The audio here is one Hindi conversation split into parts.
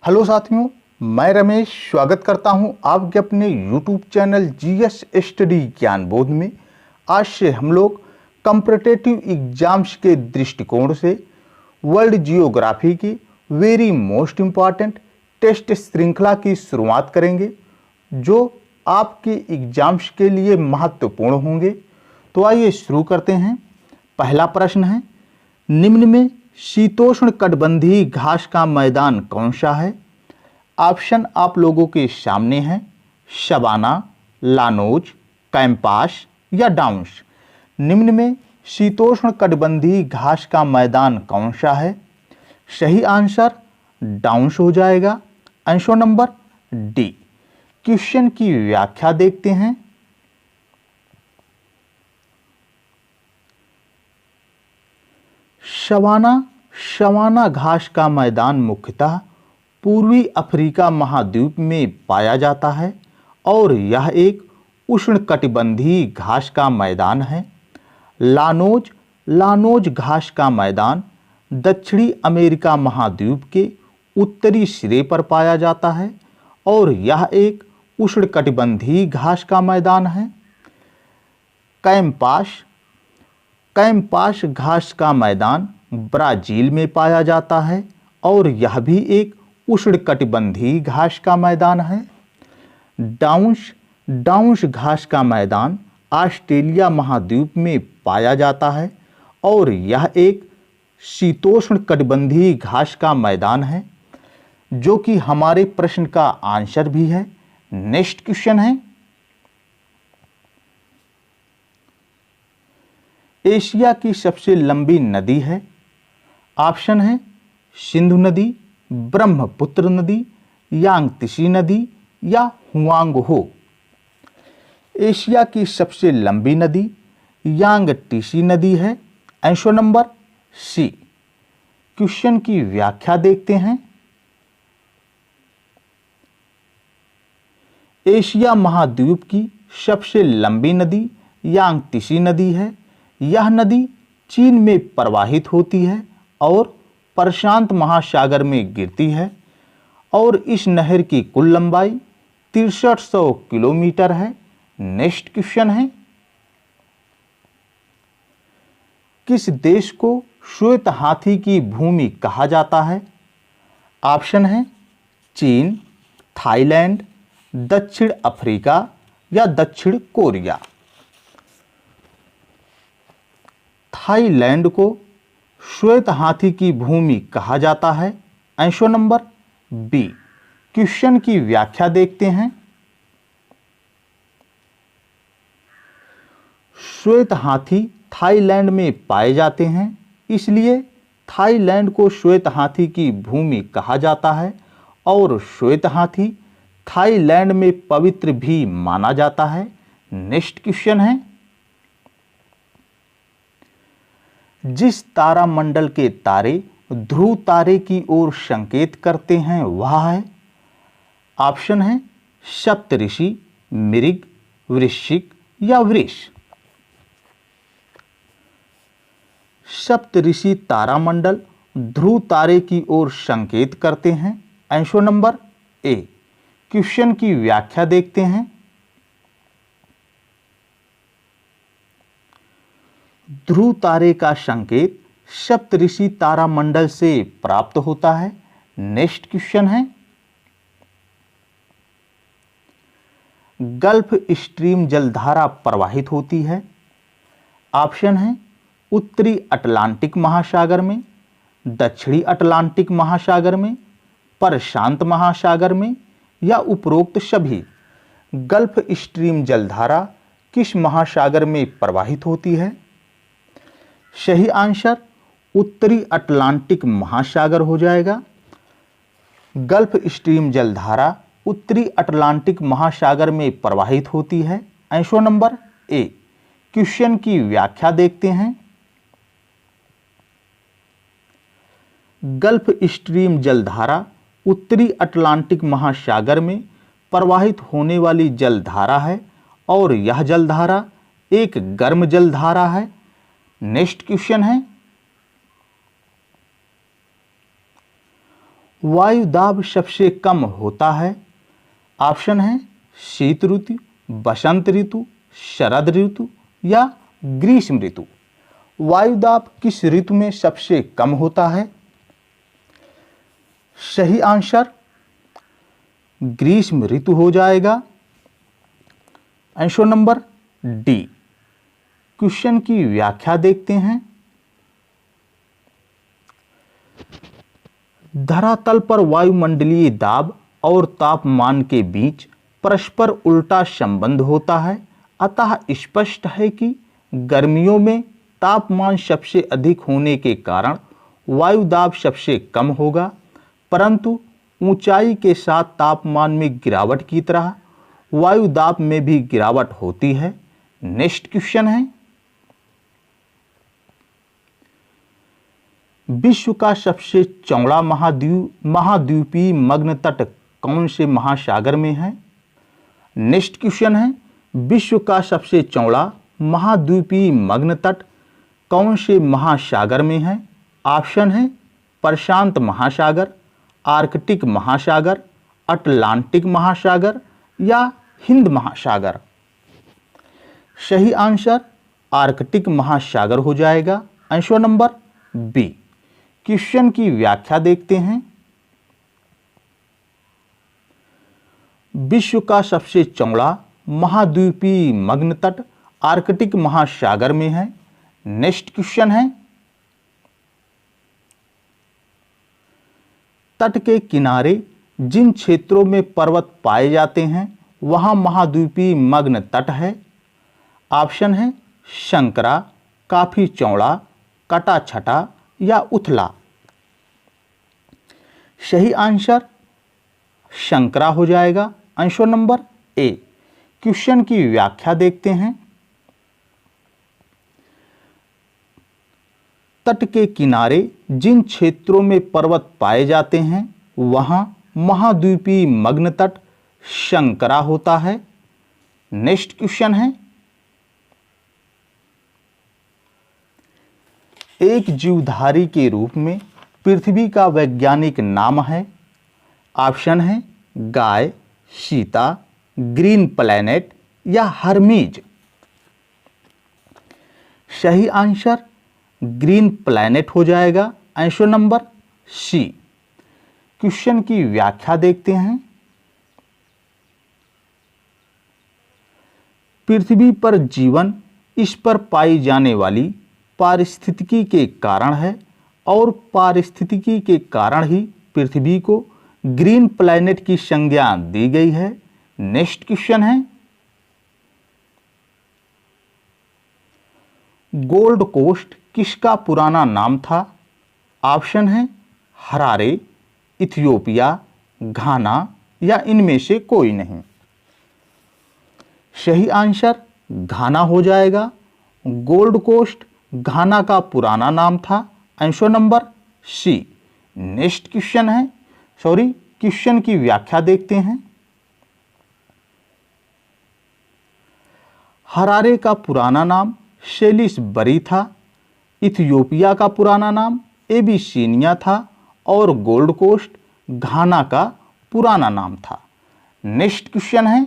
हेलो साथियों, मैं रमेश स्वागत करता हूं आपके अपने YouTube चैनल जीएस स्टडी ज्ञान बोध में। आज से हम लोग कॉम्पिटिटिव एग्जाम्स के दृष्टिकोण से वर्ल्ड जियोग्राफी की वेरी मोस्ट इम्पॉर्टेंट टेस्ट श्रृंखला की शुरुआत करेंगे जो आपके एग्जाम्स के लिए महत्वपूर्ण होंगे। तो आइए शुरू करते हैं। पहला प्रश्न है, निम्न में शीतोष्ण कटिबंधीय घास का मैदान कौन सा है? ऑप्शन आप लोगों के सामने हैं, शबाना, लानोज, कैंपास या डाउन्स। निम्न में शीतोष्ण कटिबंधीय घास का मैदान कौन सा है? सही आंसर डाउन्स हो जाएगा। Answer number D. क्वेश्चन की व्याख्या देखते हैं। शवाना घास का मैदान मुख्यतः पूर्वी अफ्रीका महाद्वीप में पाया जाता है और यह एक उष्णकटिबंधीय घास का मैदान है। लानोज घास का मैदान दक्षिणी अमेरिका महाद्वीप के उत्तरी सिरे पर पाया जाता है और यह एक उष्णकटिबंधीय घास का मैदान है। कैंपास घास का मैदान ब्राजील में पाया जाता है और यह भी एक उष्णकटिबंधीय घास का मैदान है। डाउन्स घास का मैदान ऑस्ट्रेलिया महाद्वीप में पाया जाता है और यह एक शीतोष्ण कटिबंधीय घास का मैदान है, जो कि हमारे प्रश्न का आंसर भी है। नेक्स्ट क्वेश्चन है, एशिया की सबसे लंबी नदी है। ऑप्शन है सिंधु नदी, ब्रह्मपुत्र नदी, यांगत्से नदी या हुआंगहो। एशिया की सबसे लंबी नदी यांगत्से नदी है। आंसर नंबर सी। क्वेश्चन की व्याख्या देखते हैं। एशिया महाद्वीप की सबसे लंबी नदी यांगत्से नदी है। यह नदी चीन में प्रवाहित होती है और प्रशांत महासागर में गिरती है और इस नहर की कुल लंबाई 6300 किलोमीटर है। नेक्स्ट क्वेश्चन है, किस देश को श्वेत हाथी की भूमि कहा जाता है? ऑप्शन है चीन, थाईलैंड, दक्षिण अफ्रीका या दक्षिण कोरिया। थाईलैंड को श्वेत हाथी की भूमि कहा जाता है। Answer number B. क्वेश्चन की व्याख्या देखते हैं। श्वेत हाथी थाईलैंड में पाए जाते हैं, इसलिए थाईलैंड को श्वेत हाथी की भूमि कहा जाता है और श्वेत हाथी थाईलैंड में पवित्र भी माना जाता है। नेक्स्ट क्वेश्चन है, जिस तारामंडल के तारे ध्रुव तारे की ओर संकेत करते हैं वह है। ऑप्शन है सप्तऋषि, मृग, वृश्चिक या वृष। सप्तऋषि तारामंडल ध्रुव तारे की ओर संकेत करते हैं। Answer number A. क्वेश्चन की व्याख्या देखते हैं। ध्रुव तारे का संकेत सप्तऋषि तारामंडल से प्राप्त होता है। नेक्स्ट क्वेश्चन है, गल्फ स्ट्रीम जलधारा प्रवाहित होती है। ऑप्शन है उत्तरी अटलांटिक महासागर में, दक्षिणी अटलांटिक महासागर में, प्रशांत महासागर में या उपरोक्त सभी। गल्फ स्ट्रीम जलधारा किस महासागर में प्रवाहित होती है? सही आंसर उत्तरी अटलांटिक महासागर हो जाएगा। गल्फ स्ट्रीम जलधारा उत्तरी अटलांटिक महासागर में प्रवाहित होती है। Answer number A. क्वेश्चन की व्याख्या देखते हैं। गल्फ स्ट्रीम जलधारा उत्तरी अटलांटिक महासागर में प्रवाहित होने वाली जलधारा है और यह जलधारा एक गर्म जलधारा है। नेक्स्ट क्वेश्चन है, वायु दाब सबसे कम होता है? ऑप्शन है शीत ऋतु, बसंत ऋतु, शरद ऋतु या ग्रीष्म ऋतु। वायु दाब किस ऋतु में सबसे कम होता है? सही आंसर ग्रीष्म ऋतु हो जाएगा। Answer number D. क्वेश्चन की व्याख्या देखते हैं। धरातल पर वायुमंडलीय दाब और तापमान के बीच परस्पर उल्टा संबंध होता है, अतः स्पष्ट है कि गर्मियों में तापमान सबसे अधिक होने के कारण वायु दाब सबसे कम होगा, परंतु ऊंचाई के साथ तापमान में गिरावट की तरह वायु दाब में भी गिरावट होती है। नेक्स्ट क्वेश्चन है, विश्व का सबसे चौड़ा महाद्वीपीय मग्न तट कौन से महासागर में है? नेक्स्ट क्वेश्चन है, विश्व का सबसे चौड़ा महाद्वीपीय मग्न तट कौन से महासागर में है? ऑप्शन है प्रशांत महासागर, आर्कटिक महासागर, अटलांटिक महासागर या हिंद महासागर। सही आंसर आर्कटिक महासागर हो जाएगा। Answer number B. क्वेश्चन की व्याख्या देखते हैं। विश्व का सबसे चौड़ा महाद्वीपीय मग्न तट आर्कटिक महासागर में है। नेक्स्ट क्वेश्चन है, तट के किनारे जिन क्षेत्रों में पर्वत पाए जाते हैं वहां महाद्वीपीय मग्न तट है। ऑप्शन है संकरा, काफी चौड़ा, कटा छटा या उथला। सही आंसर संकरा हो जाएगा। Answer number A. क्वेश्चन की व्याख्या देखते हैं। तट के किनारे जिन क्षेत्रों में पर्वत पाए जाते हैं वहां महाद्वीपीय मग्न तट संकरा होता है। नेक्स्ट क्वेश्चन है, एक जीवधारी के रूप में पृथ्वी का वैज्ञानिक नाम है। ऑप्शन है गाय, सीता, ग्रीन प्लैनेट या हर्मीज। सही आंसर ग्रीन प्लैनेट हो जाएगा। आंसर नंबर सी। क्वेश्चन की व्याख्या देखते हैं। पृथ्वी पर जीवन इस पर पाई जाने वाली पारिस्थितिकी के कारण है और पारिस्थितिकी के कारण ही पृथ्वी को ग्रीन प्लैनेट की संज्ञा दी गई है। नेक्स्ट क्वेश्चन है, गोल्ड कोस्ट किसका पुराना नाम था? ऑप्शन है हरारे, इथियोपिया, घाना या इनमें से कोई नहीं। सही आंसर घाना हो जाएगा। गोल्ड कोस्ट घाना का पुराना नाम था। Answer number C. Next question है, क्वेश्चन की व्याख्या देखते हैं। हरारे का पुराना नाम सेलिसबरी था, इथियोपिया का पुराना नाम एबिसिनिया था और गोल्ड कोस्ट घाना का पुराना नाम था। नेक्स्ट क्वेश्चन है,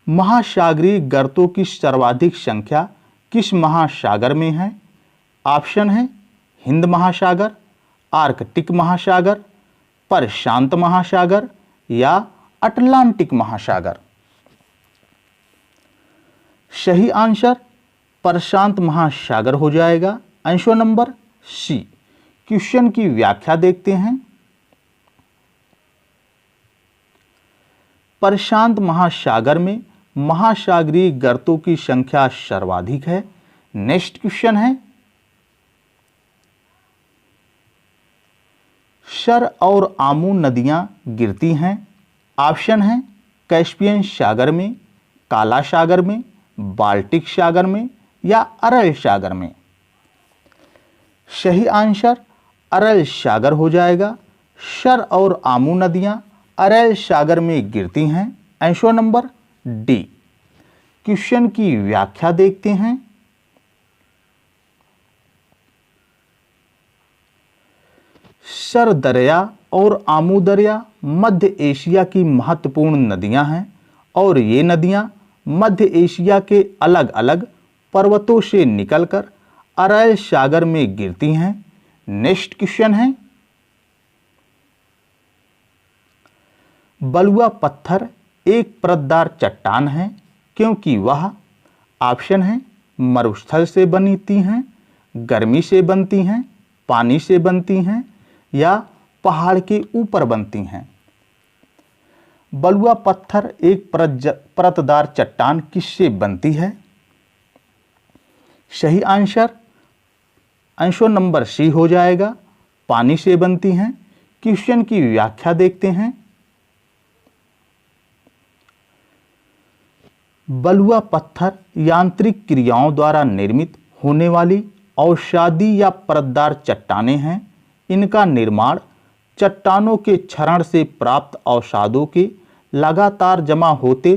महासागरीय गर्तों की सर्वाधिक संख्या किस महासागर में है? ऑप्शन है हिंद महासागर, आर्कटिक महासागर, प्रशांत महासागर या अटलांटिक महासागर। सही आंसर प्रशांत महासागर हो जाएगा। आंसर नंबर सी। क्वेश्चन की व्याख्या देखते हैं। प्रशांत महासागर में महासागरीय गर्तों की संख्या सर्वाधिक है। नेक्स्ट क्वेश्चन है, शर और आमू नदियां गिरती हैं। ऑप्शन है कैस्पियन सागर में, काला सागर में, बाल्टिक सागर में या अरल सागर में। सही आंसर अरल सागर हो जाएगा। शर और आमू नदियां अरल सागर में गिरती हैं। Answer number D. क्वेश्चन की व्याख्या देखते हैं। सर दरिया और आमू दरिया मध्य एशिया की महत्वपूर्ण नदियां हैं और ये नदियां मध्य एशिया के अलग अलग पर्वतों से निकलकर अरल सागर में गिरती हैं। नेक्स्ट क्वेश्चन है, बलुआ पत्थर एक परतदार चट्टान है क्योंकि वह ऑप्शन है मरुस्थल से बनती हैं, गर्मी से बनती हैं, पानी से बनती हैं या पहाड़ के ऊपर बनती हैं। बलुआ पत्थर एक परतदार चट्टान किससे बनती है? सही आंसर नंबर सी हो जाएगा, पानी से बनती हैं। क्वेश्चन की व्याख्या देखते हैं। बलुआ पत्थर यांत्रिक क्रियाओं द्वारा निर्मित होने वाली अवसादी या परतदार चट्टानें हैं। इनका निर्माण चट्टानों के क्षरण से प्राप्त अवसादों के लगातार जमा होते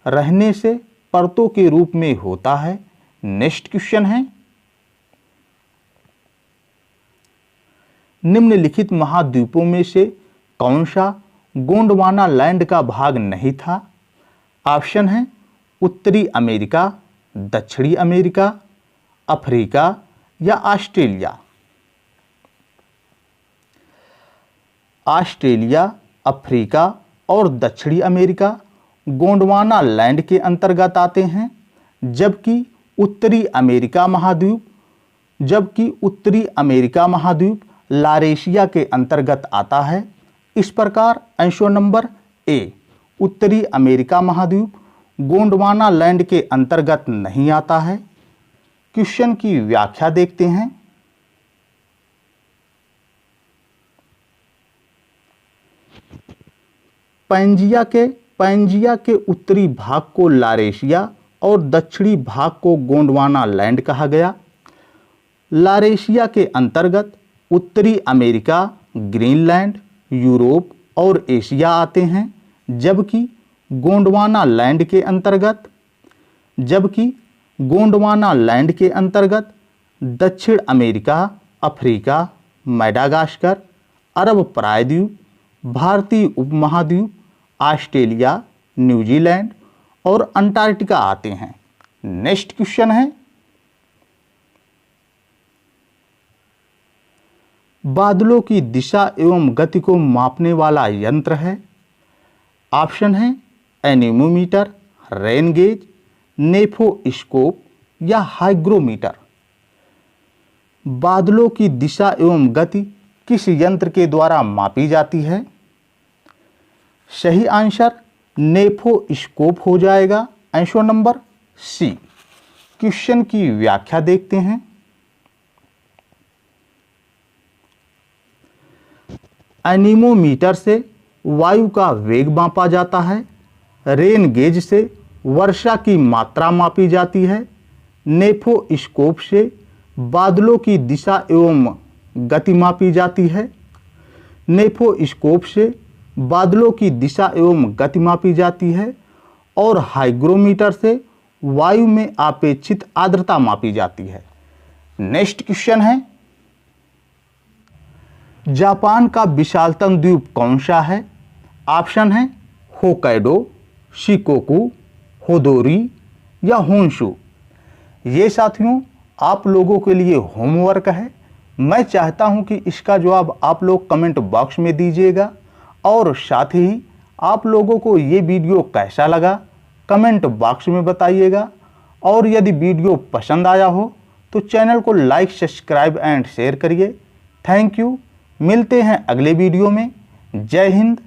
रहने से परतों के रूप में होता है। नेक्स्ट क्वेश्चन है, निम्नलिखित महाद्वीपों में से कौन सा गोंडवाना लैंड का भाग नहीं था? ऑप्शन है उत्तरी अमेरिका, दक्षिणी अमेरिका, अफ्रीका या ऑस्ट्रेलिया। ऑस्ट्रेलिया, अफ्रीका और दक्षिणी अमेरिका गोंडवाना लैंड के अंतर्गत आते हैं, जबकि उत्तरी अमेरिका महाद्वीप लारेशिया के अंतर्गत आता है। इस प्रकार आंसर नंबर ए, उत्तरी अमेरिका महाद्वीप गोंडवाना लैंड के अंतर्गत नहीं आता है। क्वेश्चन की व्याख्या देखते हैं। पैंजिया के उत्तरी भाग को लारेशिया और दक्षिणी भाग को गोंडवाना लैंड कहा गया। लारेशिया के अंतर्गत उत्तरी अमेरिका, ग्रीनलैंड, यूरोप और एशिया आते हैं, जबकि गोंडवाना लैंड के अंतर्गत दक्षिण अमेरिका, अफ्रीका, मैडागास्कर, अरब प्रायद्वीप, भारतीय उपमहाद्वीप, ऑस्ट्रेलिया, न्यूजीलैंड और अंटार्कटिका आते हैं। नेक्स्ट क्वेश्चन है, बादलों की दिशा एवं गति को मापने वाला यंत्र है। ऑप्शन है एनीमोमीटर, रेन गेज, नेफोस्कोप या हाइग्रोमीटर। बादलों की दिशा एवं गति किस यंत्र के द्वारा मापी जाती है? सही आंसर नेफोस्कोप हो जाएगा, आंसर नंबर सी। क्वेश्चन की व्याख्या देखते हैं। एनीमोमीटर से वायु का वेग मापा जाता है, रेन गेज से वर्षा की मात्रा मापी जाती है, नेफोस्कोप से बादलों की दिशा एवं गति मापी जाती है। नेफोस्कोप से बादलों की दिशा एवं गति मापी जाती है और हाइग्रोमीटर से वायु में अपेक्षित आर्द्रता मापी जाती है। नेक्स्ट क्वेश्चन है, जापान का विशालतम द्वीप कौन सा है? ऑप्शन है होक्काइडो, शिकोकू, होदोरी या होन्शु। ये साथियों आप लोगों के लिए होमवर्क है। मैं चाहता हूं कि इसका जवाब आप लोग कमेंट बॉक्स में दीजिएगा और साथ ही आप लोगों को ये वीडियो कैसा लगा कमेंट बॉक्स में बताइएगा और यदि वीडियो पसंद आया हो तो चैनल को लाइक, सब्सक्राइब एंड शेयर करिए। Thank you. मिलते हैं अगले वीडियो में। जय हिंद,